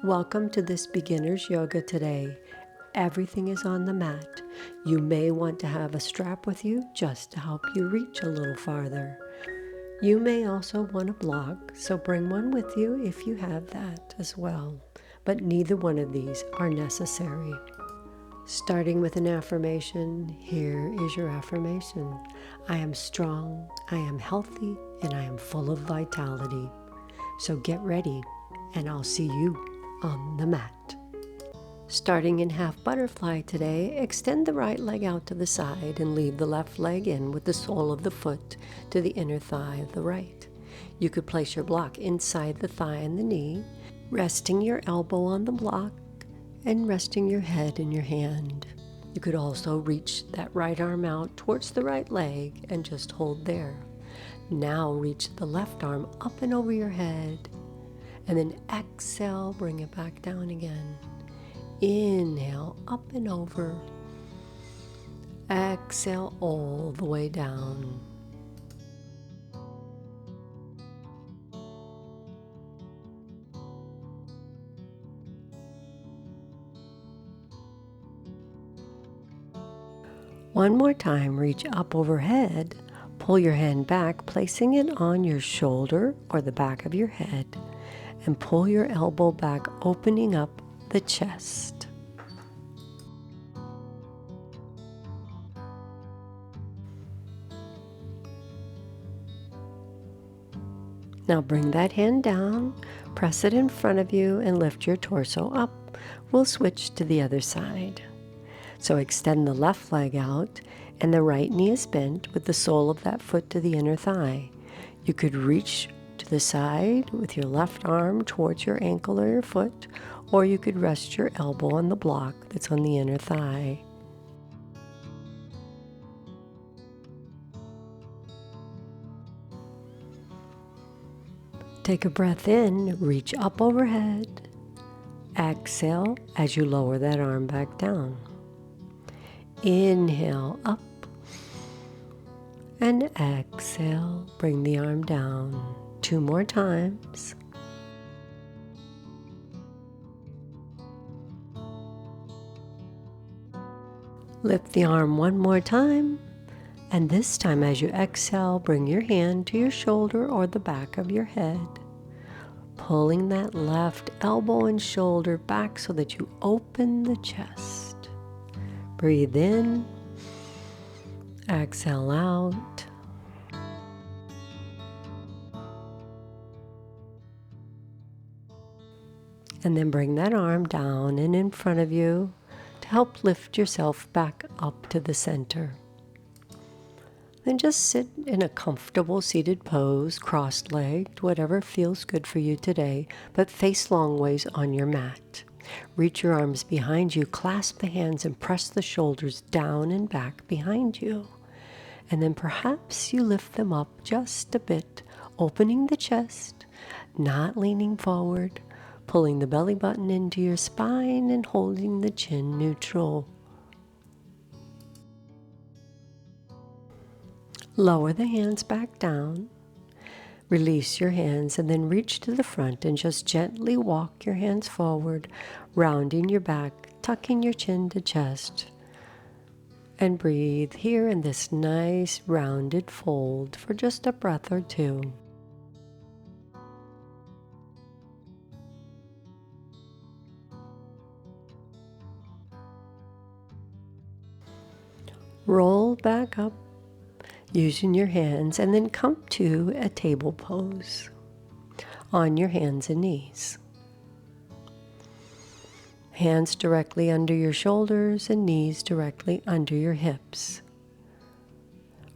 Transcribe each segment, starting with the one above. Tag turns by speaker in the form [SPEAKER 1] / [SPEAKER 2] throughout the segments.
[SPEAKER 1] Welcome to this beginner's yoga today. Everything is on the mat. You may want to have a strap with you just to help you reach a little farther. You may also want a block, so bring one with you if you have that as well. But neither one of these are necessary. Starting with an affirmation, here is your affirmation. I am strong, I am healthy, and I am full of vitality. So get ready, and I'll see you on the mat. Starting in half butterfly today, extend the right leg out to the side and leave the left leg in with the sole of the foot to the inner thigh of the right. You could place your block inside the thigh and the knee, resting your elbow on the block and resting your head in your hand. You could also reach that right arm out towards the right leg and just hold there. Now reach the left arm up and over your head, and then exhale, bring it back down again. Inhale, up and over. Exhale all the way down. One more time, reach up overhead, pull your hand back, placing it on your shoulder or the back of your head, and pull your elbow back, opening up the chest. Now bring that hand down, press it in front of you, and lift your torso up. We'll switch to the other side. So extend the left leg out, and the right knee is bent with the sole of that foot to the inner thigh. You could reach to the side with your left arm towards your ankle or your foot, or you could rest your elbow on the block that's on the inner thigh. Take a breath in, reach up overhead. Exhale as you lower that arm back down. Inhale up, and exhale, bring the arm down. 2 more times. Lift the arm 1 more time, and this time as you exhale, bring your hand to your shoulder or the back of your head, pulling that left elbow and shoulder back so that you open the chest. Breathe in, exhale out. And then bring that arm down and in front of you to help lift yourself back up to the center. Then just sit in a comfortable seated pose, cross-legged, whatever feels good for you today, but face long ways on your mat. Reach your arms behind you, clasp the hands, and press the shoulders down and back behind you. And then perhaps you lift them up just a bit, opening the chest, not leaning forward, pulling the belly button into your spine and holding the chin neutral. Lower the hands back down. Release your hands and then reach to the front and just gently walk your hands forward, rounding your back, tucking your chin to chest. And breathe here in this nice rounded fold for just a breath or 2. Roll back up using your hands, and then come to a table pose on your hands and knees. Hands directly under your shoulders and knees directly under your hips.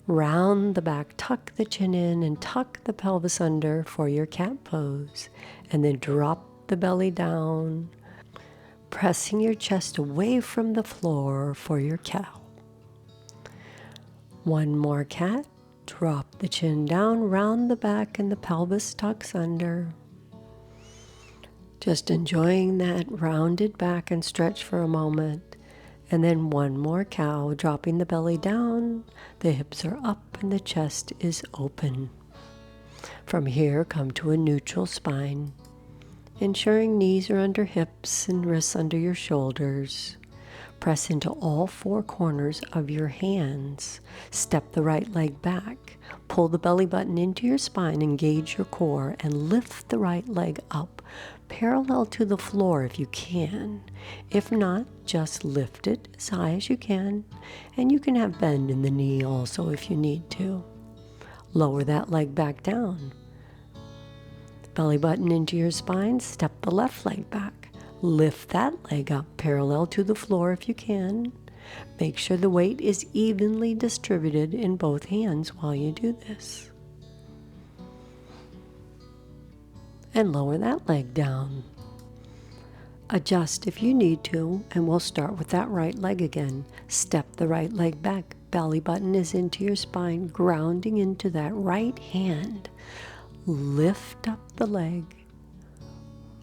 [SPEAKER 1] Round the back, tuck the chin in and tuck the pelvis under for your cat pose, and then drop the belly down, pressing your chest away from the floor for your cow. 1 more cat. Drop the chin down, round the back, and the pelvis tucks under. Just enjoying that rounded back and stretch for a moment. And then 1 more cow, dropping the belly down, the hips are up, and the chest is open. From here, come to a neutral spine. ensuring knees are under hips and wrists under your shoulders. Press into all four corners of your hands. Step the right leg back. Pull the belly button into your spine, engage your core, and lift the right leg up, parallel to the floor if you can. If not, just lift it as high as you can, and you can have bend in the knee also if you need to. Lower that leg back down. Belly button into your spine, step the left leg back. Lift that leg up parallel to the floor if you can. Make sure the weight is evenly distributed in both hands while you do this. And lower that leg down. Adjust if you need to, and we'll start with that right leg again. Step the right leg back. Belly button is into your spine, grounding into that right hand. Lift up the leg.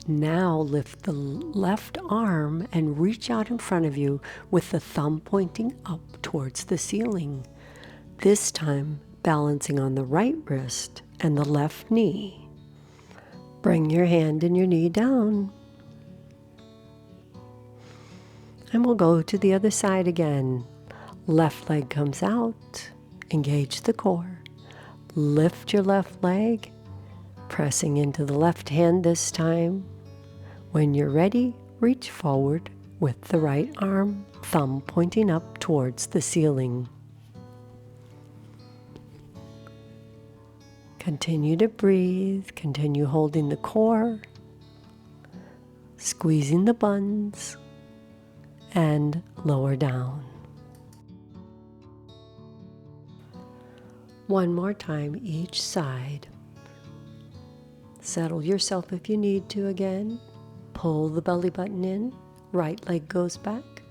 [SPEAKER 1] Now lift the left arm and reach out in front of you with the thumb pointing up towards the ceiling. This time balancing on the right wrist and the left knee. Bring your hand and your knee down. And we'll go to the other side again. Left leg comes out. Engage the core. Lift your left leg, pressing into the left hand this time. When you're ready, reach forward with the right arm, thumb pointing up towards the ceiling. Continue to breathe, continue holding the core, squeezing the buns, and lower down. One more time each side. Settle yourself if you need to again. Pull the belly button in, right leg goes back,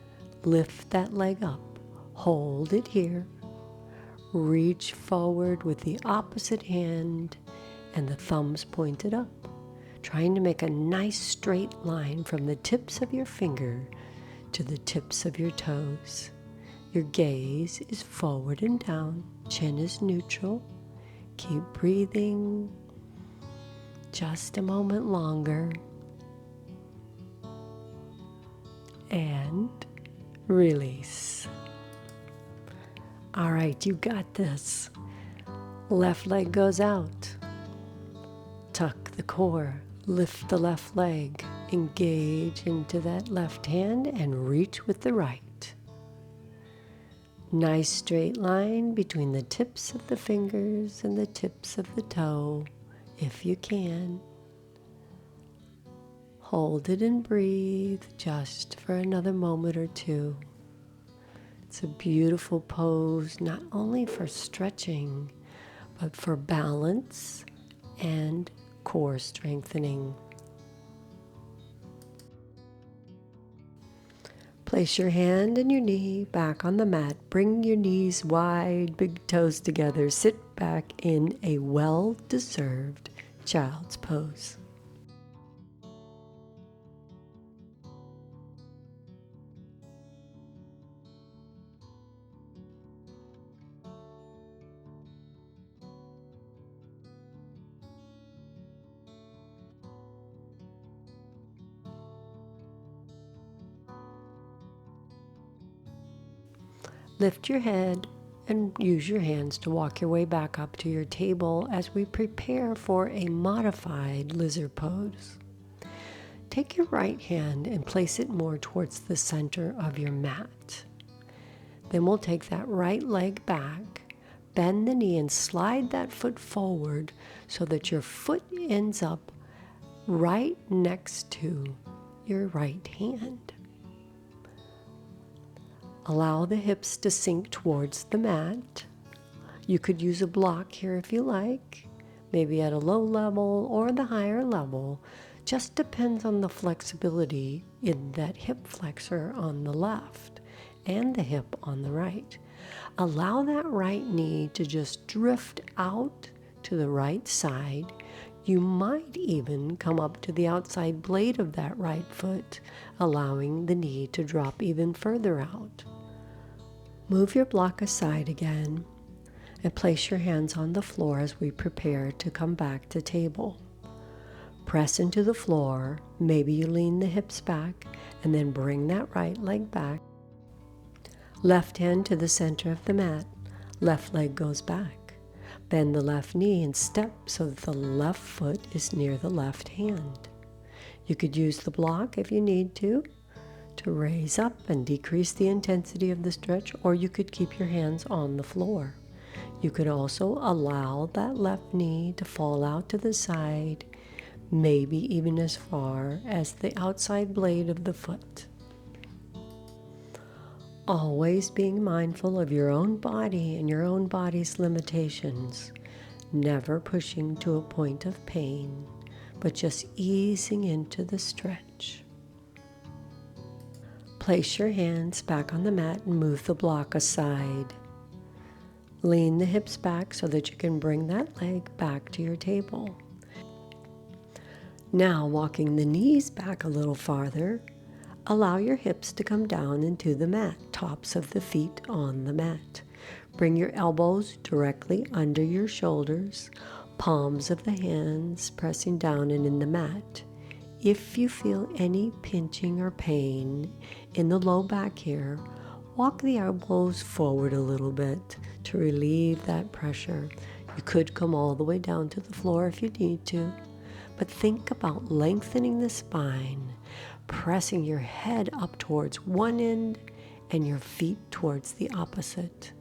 [SPEAKER 1] lift that leg up, hold it here, reach forward with the opposite hand and the thumbs pointed up, trying to make a nice straight line from the tips of your finger to the tips of your toes. Your gaze is forward and down, chin is neutral. Keep breathing. Just a moment longer. And release. All right, you got this. Left leg goes out. Tuck the core. Lift the left leg. Engage into that left hand and reach with the right. Nice straight line between the tips of the fingers and the tips of the toe, if you can. Hold it and breathe just for another moment or two. It's a beautiful pose, not only for stretching, but for balance and core strengthening. Place your hand and your knee back on the mat. Bring your knees wide, big toes together. Sit back in a well-deserved child's pose. Lift your head and use your hands to walk your way back up to your table as we prepare for a modified lizard pose. Take your right hand and place it more towards the center of your mat. Then we'll take that right leg back, bend the knee and slide that foot forward so that your foot ends up right next to your right hand. Allow the hips to sink towards the mat. You could use a block here if you like, maybe at a low level or the higher level. Just depends on the flexibility in that hip flexor on the left and the hip on the right. Allow that right knee to just drift out to the right side. You might even come up to the outside blade of that right foot, allowing the knee to drop even further out. Move your block aside again and place your hands on the floor as we prepare to come back to table. Press into the floor. Maybe you lean the hips back and then bring that right leg back. Left hand to the center of the mat. Left leg goes back. Bend the left knee and step so that the left foot is near the left hand. You could use the block if you need to raise up and decrease the intensity of the stretch, or you could keep your hands on the floor. You could also allow that left knee to fall out to the side, maybe even as far as the outside blade of the foot. Always being mindful of your own body and your own body's limitations, never pushing to a point of pain, but just easing into the stretch. Place your hands back on the mat and move the block aside. Lean the hips back so that you can bring that leg back to your table. Now, walking the knees back a little farther, allow your hips to come down into the mat, tops of the feet on the mat. Bring your elbows directly under your shoulders, palms of the hands pressing down and in the mat. If you feel any pinching or pain in the low back here, walk the elbows forward a little bit to relieve that pressure. You could come all the way down to the floor if you need to, but think about lengthening the spine, pressing your head up towards one end and your feet towards the opposite.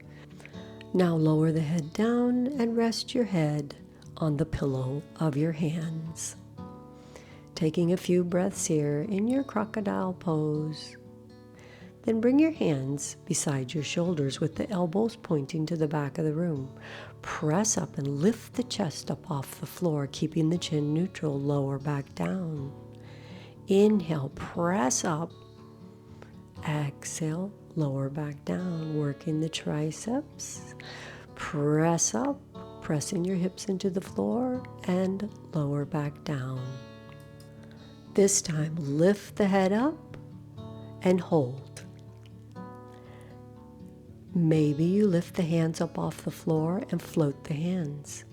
[SPEAKER 1] Now lower the head down and rest your head on the pillow of your hands. Taking a few breaths here in your crocodile pose. Then bring your hands beside your shoulders with the elbows pointing to the back of the room. Press up and lift the chest up off the floor, keeping the chin neutral, lower back down. Inhale, press up. Exhale, lower back down, working the triceps. Press up, pressing your hips into the floor and lower back down. This time, lift the head up and hold. Maybe you lift the hands up off the floor and float the hands.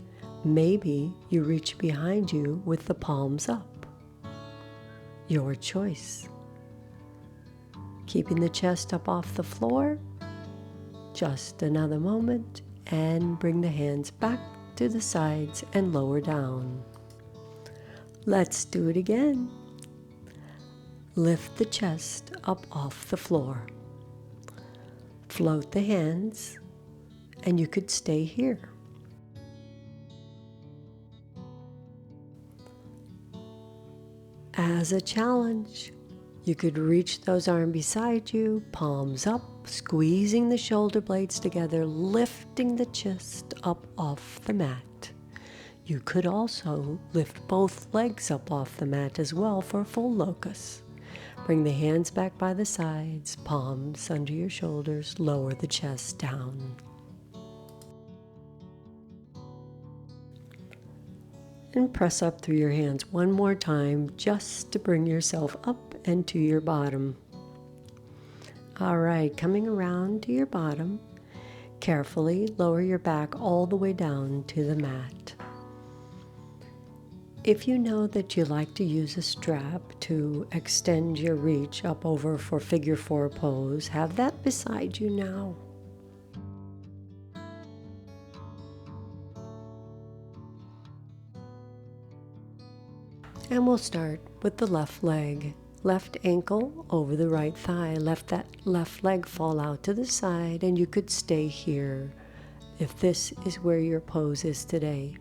[SPEAKER 1] Maybe you reach behind you with the palms up. Your choice. Keeping the chest up off the floor. Just another moment, and bring the hands back to the sides and lower down. Let's do it again. Lift the chest up off the floor. Float the hands, and you could stay here. As a challenge, you could reach those arms beside you, palms up, squeezing the shoulder blades together, lifting the chest up off the mat. You could also lift both legs up off the mat as well for a full locust. Bring the hands back by the sides, palms under your shoulders, lower the chest down. And press up through your hands one more time just to bring yourself up and to your bottom. All right, coming around to your bottom, carefully lower your back all the way down to the mat. If you know that you like to use a strap to extend your reach up over for figure 4 pose, have that beside you now. And we'll start with the left leg. Left ankle over the right thigh. Let that left leg fall out to the side, and you could stay here if this is where your pose is today.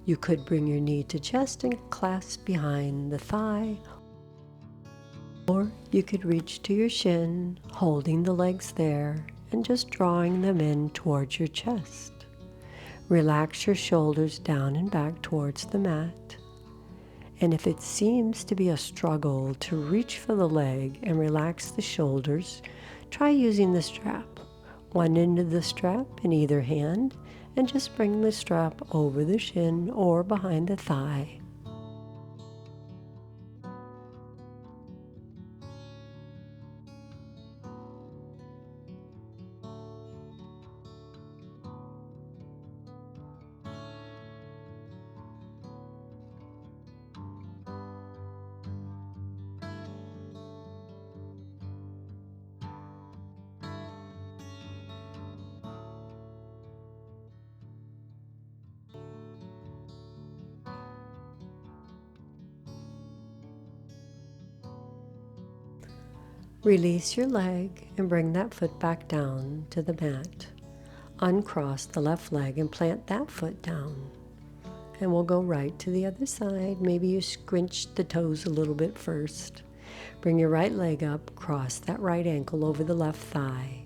[SPEAKER 1] You could bring your knee to chest and clasp behind the thigh, or you could reach to your shin, holding the legs there and just drawing them in towards your chest. Relax your shoulders down and back towards the mat. And if it seems to be a struggle to reach for the leg and relax the shoulders, try using the strap. One end of the strap in either hand, and just bring the strap over the shin or behind the thigh. Release your leg and bring that foot back down to the mat. Uncross the left leg and plant that foot down. And we'll go right to the other side. Maybe you scrunch the toes a little bit first. Bring your right leg up, cross that right ankle over the left thigh.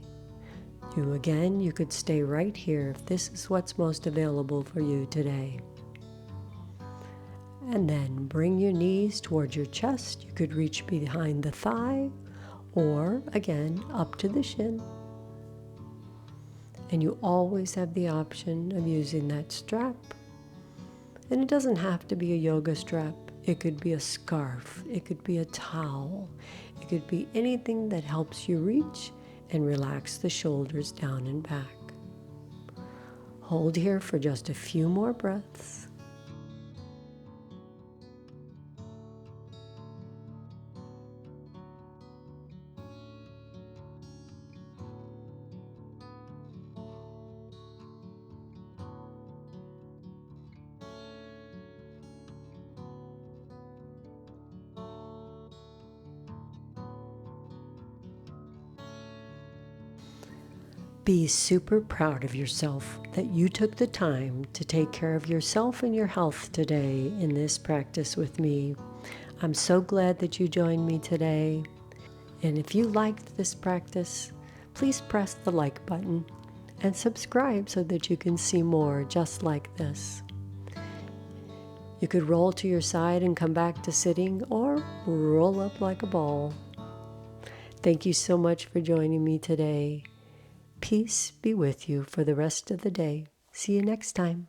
[SPEAKER 1] You could stay right here if this is what's most available for you today. And then bring your knees towards your chest. You could reach behind the thigh or, again, up to the shin. And you always have the option of using that strap. And it doesn't have to be a yoga strap. It could be a scarf. It could be a towel. It could be anything that helps you reach and relax the shoulders down and back. Hold here for just a few more breaths. Be super proud of yourself that you took the time to take care of yourself and your health today in this practice with me. I'm so glad that you joined me today. And if you liked this practice, please press the like button and subscribe so that you can see more just like this. You could roll to your side and come back to sitting, or roll up like a ball. Thank you so much for joining me today. Peace be with you for the rest of the day. See you next time.